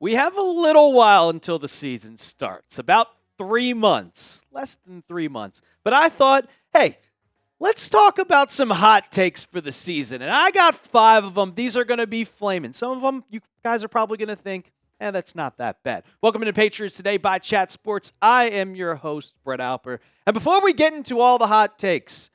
We have a little while until the season starts, about 3 months, less than 3 months. But I thought, hey, let's talk about some hot takes for the season. And I got 5 of them. These are going to be flaming. Some of them you guys are probably going to think, that's not that bad. Welcome to Patriots Today by Chat Sports. I am your host, Brett Alper. And before we get into all the hot takes,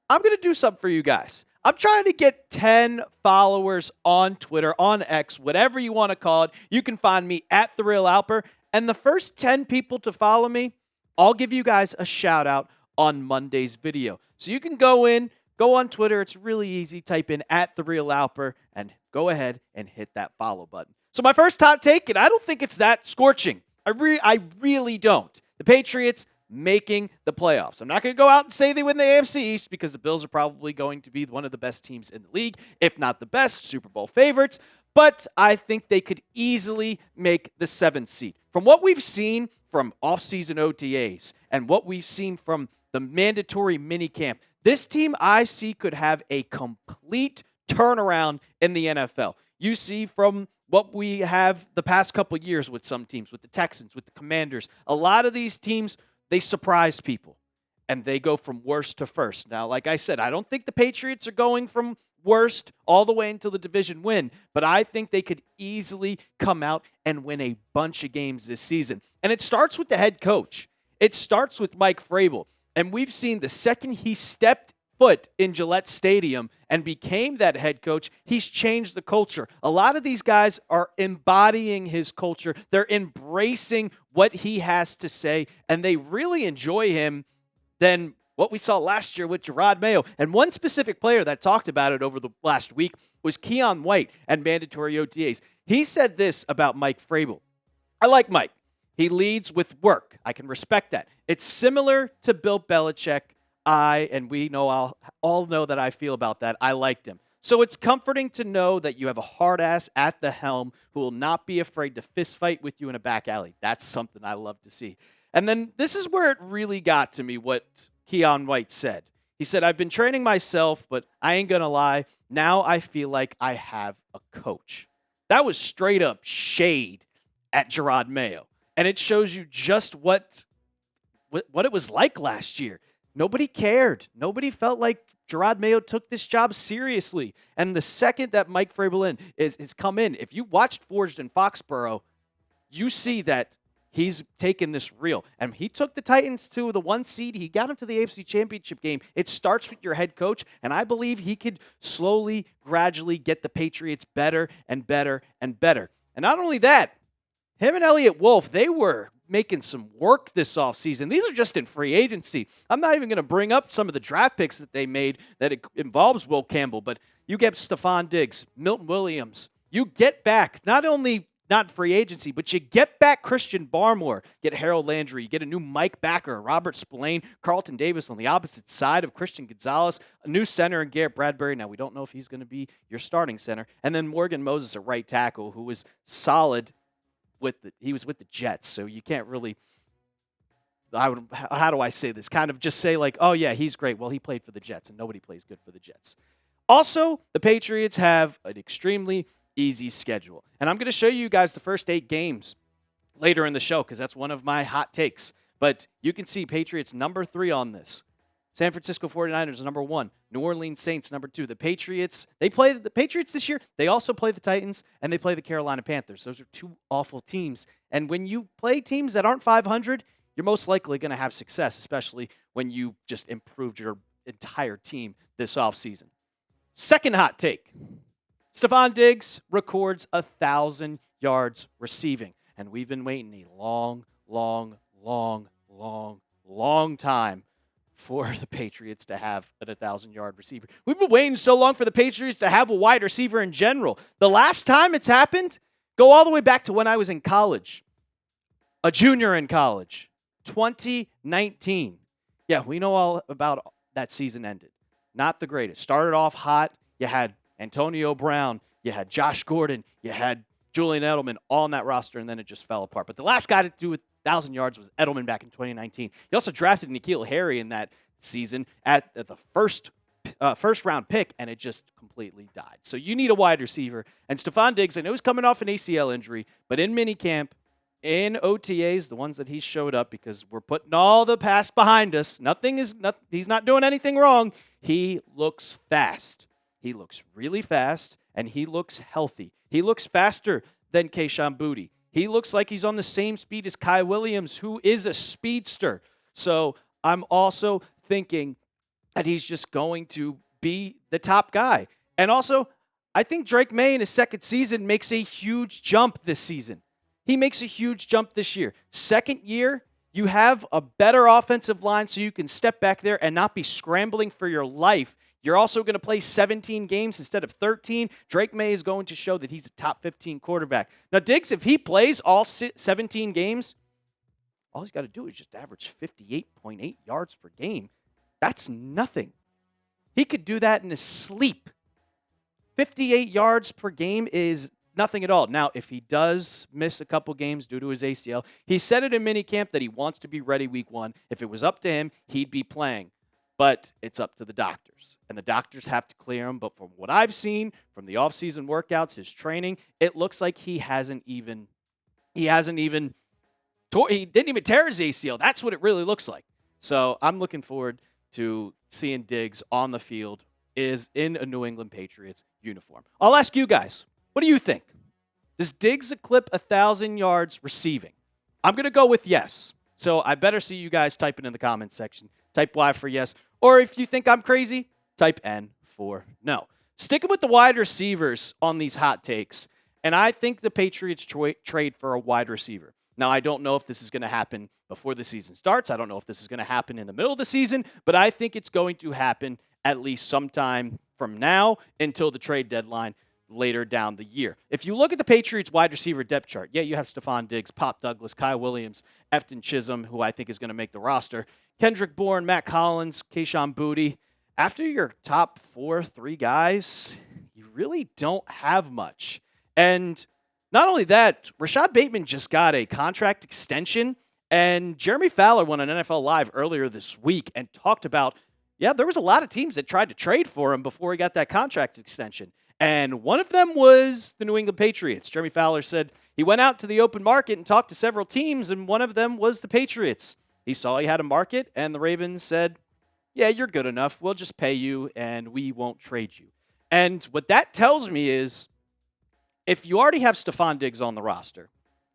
I'm going to do something for you guys. I'm trying to get 10 followers on Twitter, on X, whatever you want to call it. You can find me at TheRealAlper. And the first 10 people to follow me, I'll give you guys a shout out on Monday's video. So you can go on Twitter. It's really easy. Type in at TheRealAlper and go ahead and hit that follow button. So my first hot take, and I don't think it's that scorching. I really don't. The Patriots making the playoffs. I'm not going to go out and say they win the AFC East because the Bills are probably going to be one of the best teams in the league, if not the best, Super Bowl favorites. But I think they could easily make the 7th seed. From what we've seen from offseason OTAs and what we've seen from the mandatory minicamp, this team I see could have a complete turnaround in the NFL. You see from what we have the past couple of years with some teams, with the Texans, with the Commanders, a lot of these teams, they surprise people, and they go from worst to first. Now, like I said, I don't think the Patriots are going from worst all the way until the division win, but I think they could easily come out and win a bunch of games this season. And it starts with the head coach. It starts with Mike Vrabel. And we've seen the second he stepped foot in Gillette Stadium and became that head coach, he's changed the culture. A lot of these guys are embodying his culture. They're embracing what he has to say, and they really enjoy him than what we saw last year with Gerard Mayo. And one specific player that talked about it over the last week was Keon White and mandatory OTAs. He said this about Mike Vrabel. I like Mike. He leads with work. I can respect that. It's similar to Bill Belichick. We all know that I feel about that. I liked him. So it's comforting to know that you have a hard ass at the helm who will not be afraid to fist fight with you in a back alley. That's something I love to see. And then this is where it really got to me, what Keon White said. He said, I've been training myself, but I ain't going to lie. Now I feel like I have a coach. That was straight up shade at Gerard Mayo. And it shows you just what it was like last year. Nobody cared. Nobody felt like Gerard Mayo took this job seriously. And the second that Mike Vrabel is come in, if you watched Forged in Foxborough, you see that he's taken this real. And he took the Titans to the 1 seed. He got them to the AFC Championship game. It starts with your head coach, and I believe he could slowly, gradually get the Patriots better and better and better. And not only that, him and Elliott Wolf, they were making some work this offseason. These are just in free agency. I'm not even going to bring up some of the draft picks that they made that it involves Will Campbell, but you get Stefon Diggs, Milton Williams. You get back not free agency, but you get back Christian Barmore, get Harold Landry, you get a new Mike Backer, Robert Spillane, Carlton Davis on the opposite side of Christian Gonzalez, a new center in Garrett Bradbury. Now, we don't know if he's going to be your starting center. And then Morgan Moses at right tackle, who was solid. He was with the Jets, so you can't really, how do I say this? Kind of just say like, oh yeah, he's great. Well, he played for the Jets, and nobody plays good for the Jets. Also, the Patriots have an extremely easy schedule. And I'm going to show you guys the first 8 games later in the show because that's one of my hot takes. But you can see Patriots number 3 on this. San Francisco 49ers number 1. New Orleans Saints number 2. The Patriots, they play the Patriots this year. They also play the Titans, and they play the Carolina Panthers. Those are 2 awful teams. And when you play teams that aren't 500, you're most likely going to have success, especially when you just improved your entire team this offseason. Second hot take. Stefon Diggs records 1,000 yards receiving. And we've been waiting a long time for the Patriots to have an 1,000-yard receiver. We've been waiting so long for the Patriots to have a wide receiver in general. The last time it's happened, go all the way back to when I was in college, a junior in college, 2019. Yeah, we know all about that season ended. Not the greatest. Started off hot. You had Antonio Brown. You had Josh Gordon. You had Julian Edelman all on that roster, and then it just fell apart. But the last guy to do with 1,000 yards was Edelman back in 2019. He also drafted N'Keal Harry in that season at the first first round pick, and it just completely died. So you need a wide receiver. And Stefon Diggs, I know he's coming off an ACL injury, but in minicamp, in OTAs, the ones that he showed up, because we're putting all the past behind us. He's not doing anything wrong. He looks fast. He looks really fast, and he looks healthy. He looks faster than Kayshon Boutte. He looks like he's on the same speed as Kai Williams, who is a speedster. So I'm also thinking that he's just going to be the top guy. And also, I think Drake May in his second season makes a huge jump this season. He makes a huge jump this year. Second year, you have a better offensive line so you can step back there and not be scrambling for your life. You're also going to play 17 games instead of 13. Drake May is going to show that he's a top 15 quarterback. Now, Diggs, if he plays all 17 games, all he's got to do is just average 58.8 yards per game. That's nothing. He could do that in his sleep. 58 yards per game is nothing at all. Now, if he does miss a couple games due to his ACL, he said it in minicamp that he wants to be ready week 1. If it was up to him, he'd be playing. But it's up to the doctors. And the doctors have to clear him. But from what I've seen from the offseason workouts, his training, it looks like he didn't even tear his ACL. That's what it really looks like. So I'm looking forward to seeing Diggs on the field is in a New England Patriots uniform. I'll ask you guys, what do you think? Does Diggs eclipse 1,000 yards receiving? I'm going to go with yes. So I better see you guys type it in the comments section. Type Y for yes. Or if you think I'm crazy, type N for no. Sticking with the wide receivers on these hot takes, and I think the Patriots trade for a wide receiver. Now, I don't know if this is going to happen before the season starts. I don't know if this is going to happen in the middle of the season, but I think it's going to happen at least sometime from now until the trade deadline later down the year. If you look at the Patriots wide receiver depth chart, yeah, you have Stefon Diggs, Pop Douglas, Kai Williams, Efton Chisholm, who I think is going to make the roster, Kendrick Bourne, Matt Collins, Kayshon Boutte. After your top 3 guys, you really don't have much. And not only that, Rashad Bateman just got a contract extension, and Jeremy Fowler went on NFL Live earlier this week and talked about, there was a lot of teams that tried to trade for him before he got that contract extension. And one of them was the New England Patriots. Jeremy Fowler said he went out to the open market and talked to several teams, and one of them was the Patriots. He saw he had a market, and the Ravens said, yeah, you're good enough. We'll just pay you, and we won't trade you. And what that tells me is if you already have Stefon Diggs on the roster,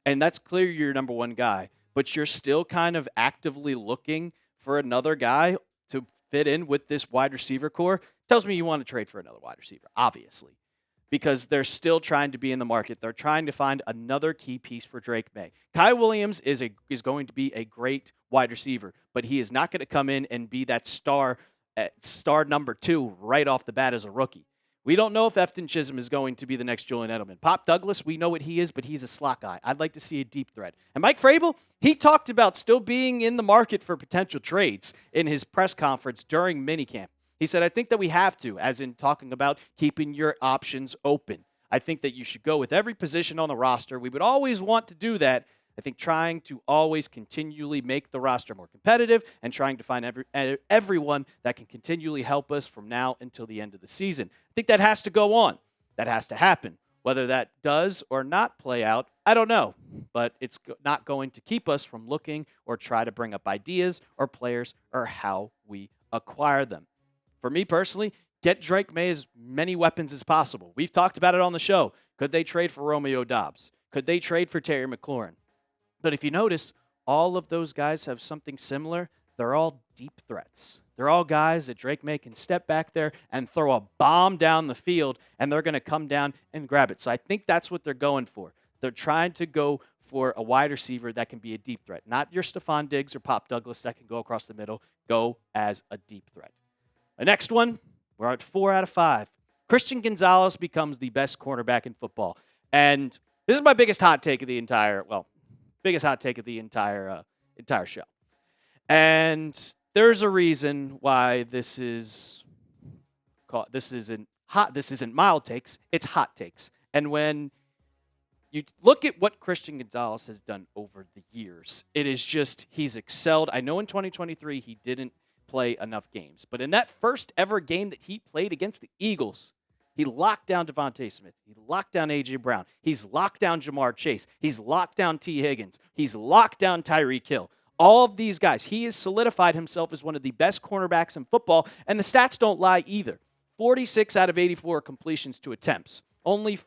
and that's clear you're your number one guy, but you're still kind of actively looking for another guy to fit in with this wide receiver core, tells me you want to trade for another wide receiver, obviously, because they're still trying to be in the market. They're trying to find another key piece for Drake May. Kai Williams is going to be a great wide receiver, but he is not going to come in and be that star number 2 right off the bat as a rookie. We don't know if Efton Chisholm is going to be the next Julian Edelman. Pop Douglas, we know what he is, but he's a slot guy. I'd like to see a deep threat. And Mike Vrabel, he talked about still being in the market for potential trades in his press conference during minicamp. He said, I think that we have to, as in talking about keeping your options open. I think that you should go with every position on the roster. We would always want to do that. I think trying to always continually make the roster more competitive and trying to find everyone that can continually help us from now until the end of the season. I think that has to go on. That has to happen. Whether that does or not play out, I don't know. But it's not going to keep us from looking or try to bring up ideas or players or how we acquire them. For me personally, get Drake May as many weapons as possible. We've talked about it on the show. Could they trade for Romeo Doubs? Could they trade for Terry McLaurin? But if you notice, all of those guys have something similar. They're all deep threats. They're all guys that Drake May can step back there and throw a bomb down the field, and they're going to come down and grab it. So I think that's what they're going for. They're trying to go for a wide receiver that can be a deep threat. Not your Stefon Diggs or Pop Douglas that can go across the middle. Go as a deep threat. The next one, we're at 4 out of 5. Christian Gonzalez becomes the best cornerback in football. And this is my biggest hot take of the entire show. And there's a reason why this isn't mild takes, it's hot takes. And when you look at what Christian Gonzalez has done over the years, it is just he's excelled. I know in 2023 he didn't play enough games. But in that first ever game that he played against the Eagles, he locked down Devontae Smith. He locked down A.J. Brown. He's locked down Jamar Chase. He's locked down T. Higgins. He's locked down Tyreek Hill. All of these guys, he has solidified himself as one of the best cornerbacks in football, and the stats don't lie either. 46 out of 84 completions to attempts. Only,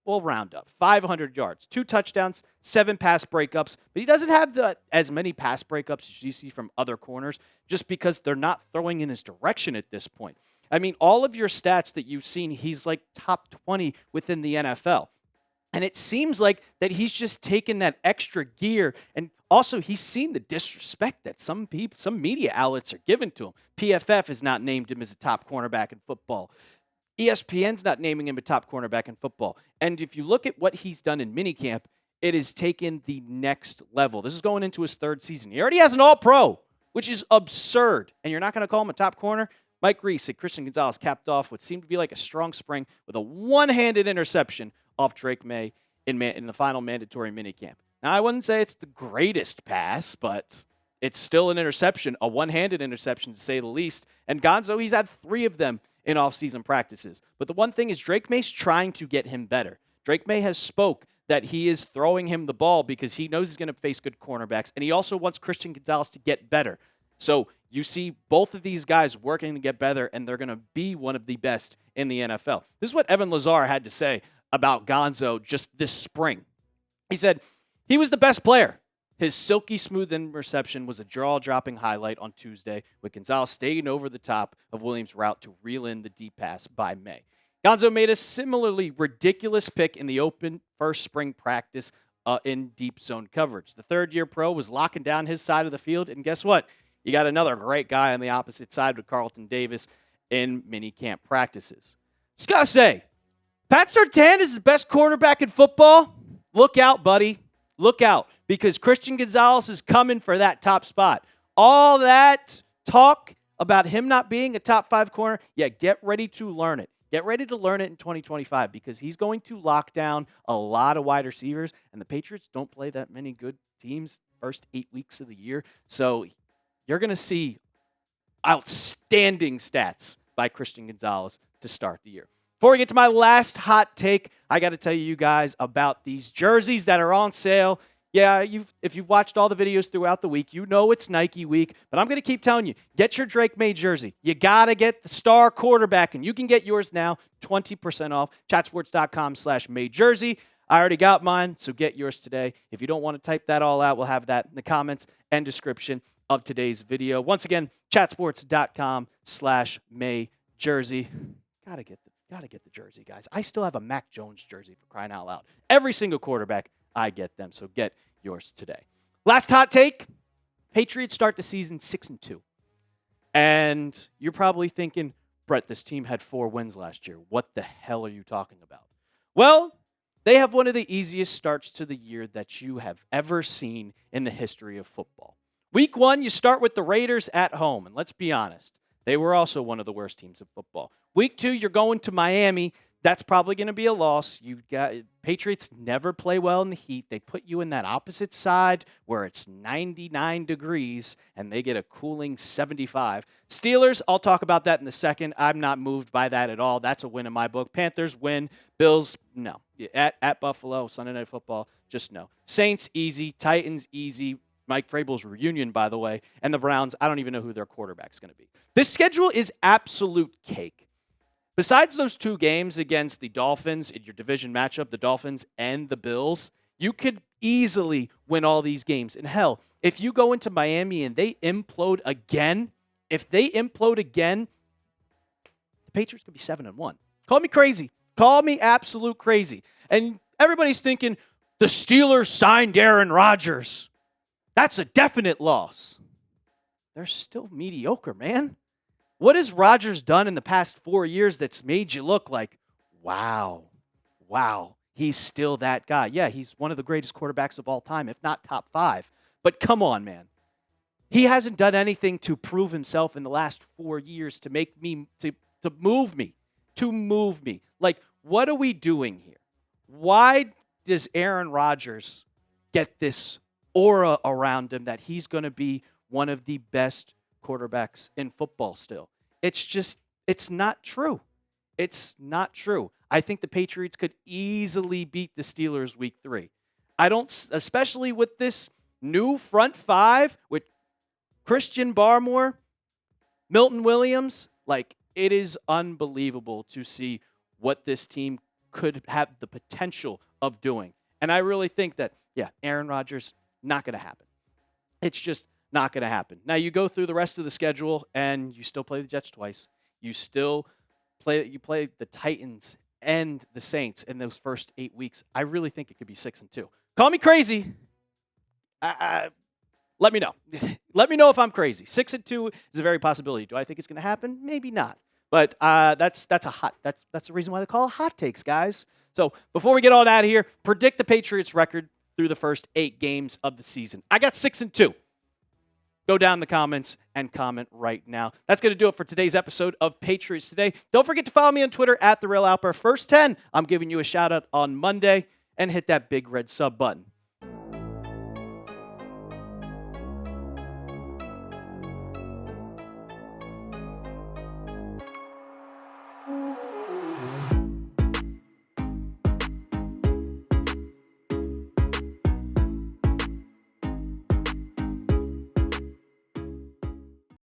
we'll round up, 500 yards, 2 touchdowns, 7 pass breakups. But he doesn't have as many pass breakups as you see from other corners just because they're not throwing in his direction at this point. I mean, all of your stats that you've seen, he's like top 20 within the NFL. And it seems like that he's just taken that extra gear, and also he's seen the disrespect that some media outlets are giving to him. PFF has not named him as a top cornerback in football. ESPN's not naming him a top cornerback in football. And if you look at what he's done in minicamp, it has taken the next level. This is going into his 3rd season. He already has an All-Pro, which is absurd. And you're not going to call him a top corner? Mike Reese said Christian Gonzalez capped off what seemed to be like a strong spring with a one-handed interception off Drake May in the final mandatory minicamp. Now, I wouldn't say it's the greatest pass, but it's still an interception, a one-handed interception to say the least. And Gonzo, he's had 3 of them in off-season practices. But the one thing is Drake May's trying to get him better. Drake May has spoke that he is throwing him the ball because he knows he's going to face good cornerbacks, and he also wants Christian Gonzalez to get better. So you see both of these guys working to get better, and they're going to be one of the best in the NFL. This is what Evan Lazar had to say about Gonzo just this spring. He said, he was the best player. His silky smooth interception was a jaw-dropping highlight on Tuesday, with Gonzalez staying over the top of Williams' route to reel in the deep pass by May. Gonzo made a similarly ridiculous pick in the open first spring practice in deep zone coverage. The third-year pro was locking down his side of the field, and guess what? You got another great guy on the opposite side with Carlton Davis in minicamp practices. Just got to say, Pat Surtain is the best quarterback in football. Look out, buddy. Look out, because Christian Gonzalez is coming for that top spot. All that talk about him not being a top 5 corner, get ready to learn it. Get ready to learn it in 2025 because he's going to lock down a lot of wide receivers, and the Patriots don't play that many good teams first 8 weeks of the year. So you're going to see outstanding stats by Christian Gonzalez to start the year. Before we get to my last hot take, I got to tell you guys about these jerseys that are on sale. Yeah, if you've watched all the videos throughout the week, you know it's Nike week, but I'm going to keep telling you, get your Drake May jersey. You got to get the star quarterback, and you can get yours now, 20% off, chatsports.com/May jersey. I already got mine, so get yours today. If you don't want to type that all out, we'll have that in the comments and description of today's video. Once again, chatsports.com/May jersey. Gotta get the jersey, guys. I still have a Mac Jones jersey, for crying out loud. Every single quarterback, I get them, so get yours today. Last hot take, Patriots start the season 6-2. And you're probably thinking, Brett, this team had 4 wins last year. What the hell are you talking about? Well, they have one of the easiest starts to the year that you have ever seen in the history of football. Week 1, you start with the Raiders at home, and let's be honest, they were also one of the worst teams of football. Week 2, you're going to Miami. That's probably going to be a loss. Patriots never play well in the heat. They put you in that opposite side where it's 99 degrees and they get a cooling 75. Steelers, I'll talk about that in a second. I'm not moved by that at all. That's a win in my book. Panthers win. Bills, no. At Buffalo, Sunday Night Football, just no. Saints, easy. Titans, easy. Mike Vrabel's reunion, by the way. And the Browns, I don't even know who their quarterback's going to be. This schedule is absolute cake. Besides those 2 games against the Dolphins in your division matchup, the Dolphins and the Bills, you could easily win all these games. And hell, if you go into Miami and they implode again, the Patriots could be 7-1. Call me crazy. Call me absolute crazy. And everybody's thinking, the Steelers signed Aaron Rodgers. That's a definite loss. They're still mediocre, man. What has Rodgers done in the past 4 years that's made you look like, wow, he's still that guy? Yeah, he's one of the greatest quarterbacks of all time, if not top 5. But come on, man. He hasn't done anything to prove himself in the last 4 years to make me, to move me. Like, what are we doing here? Why does Aaron Rodgers get this aura around him that he's going to be one of the best quarterbacks in football still. It's not true. It's not true. I think the Patriots could easily beat the Steelers week 3. I don't, especially with this new front 5 with Christian Barmore, Milton Williams. Like, it is unbelievable to see what this team could have the potential of doing. And I really think that, Aaron Rodgers, not going to happen. It's just not going to happen. Now, you go through the rest of the schedule, and you still play the Jets twice. You play the Titans and the Saints in those first 8 weeks. I really think it could be 6-2. Call me crazy. Let me know. Let me know if I'm crazy. 6-2 is a very possibility. Do I think it's going to happen? Maybe not. But that's the reason why they call it hot takes, guys. So before we get on out of here, predict the Patriots record through the first 8 games of the season. I got 6-2. Go down in the comments and comment right now. That's going to do it for today's episode of Patriots Today. Don't forget to follow me on Twitter @TheRealAlper. First 10, I'm giving you a shout out on Monday, and hit that big red sub button.